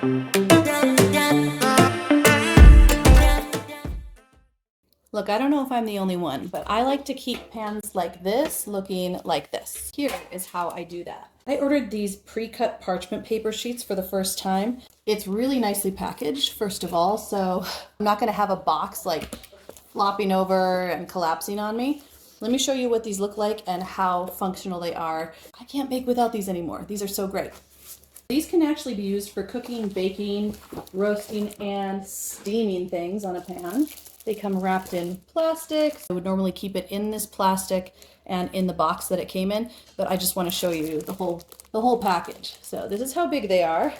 Look, I don't know if I'm the only one, but I like to keep pans like this looking like this. Here is how I do that. I ordered these pre-cut parchment paper sheets for the first time. It's really nicely packaged, first of all, so I'm not gonna have a box like flopping over and collapsing on me. Let me show you what these look like and how functional they are. I can't bake without these anymore. These are so great. These can actually be used for cooking, baking, roasting, and steaming things on a pan. They come wrapped in plastic. I would normally keep it in this plastic and in the box that it came in, but I just want to show you the whole package. So this is how big they are.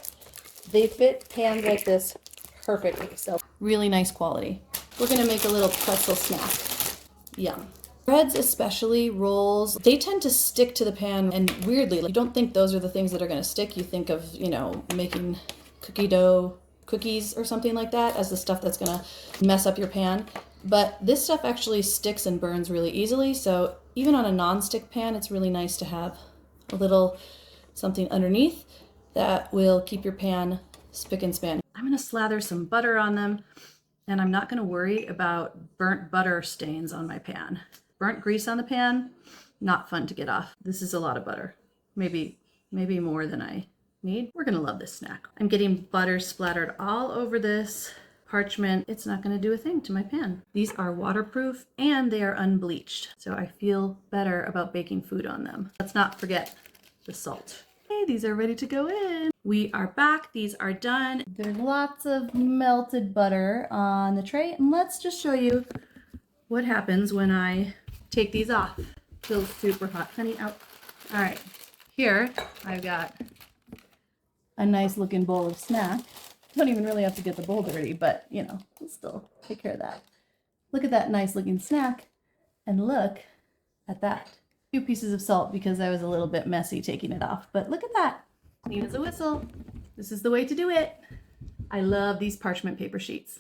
They fit pans like this perfectly. So really nice quality. We're gonna make a little pretzel snack. Yum. Breads, especially rolls, they tend to stick to the pan, and weirdly, like, you don't think those are the things that are gonna stick. You think of, you know, making cookie dough cookies or something like that as the stuff that's gonna mess up your pan. But this stuff actually sticks and burns really easily. So even on a non-stick pan, it's really nice to have a little something underneath that will keep your pan spick and span. I'm gonna slather some butter on them, and I'm not gonna worry about burnt butter stains on my pan. Burnt grease on the pan, not fun to get off. This is a lot of butter, maybe more than I need. We're gonna love this snack. I'm getting butter splattered all over this parchment. It's not gonna do a thing to my pan. These are waterproof and they are unbleached, so I feel better about baking food on them. Let's not forget the salt. Okay, these are ready to go in. We are back, these are done. There's lots of melted butter on the tray, and let's just show you what happens when I take these off. Feels super hot. Honey, out. All right, here I've got a nice looking bowl of snack. Don't even really have to get the bowl dirty, but you know, we'll still take care of that. Look at that nice looking snack, and look at that. A few pieces of salt because I was a little bit messy taking it off, but look at that. Clean as a whistle. This is the way to do it. I love these parchment paper sheets.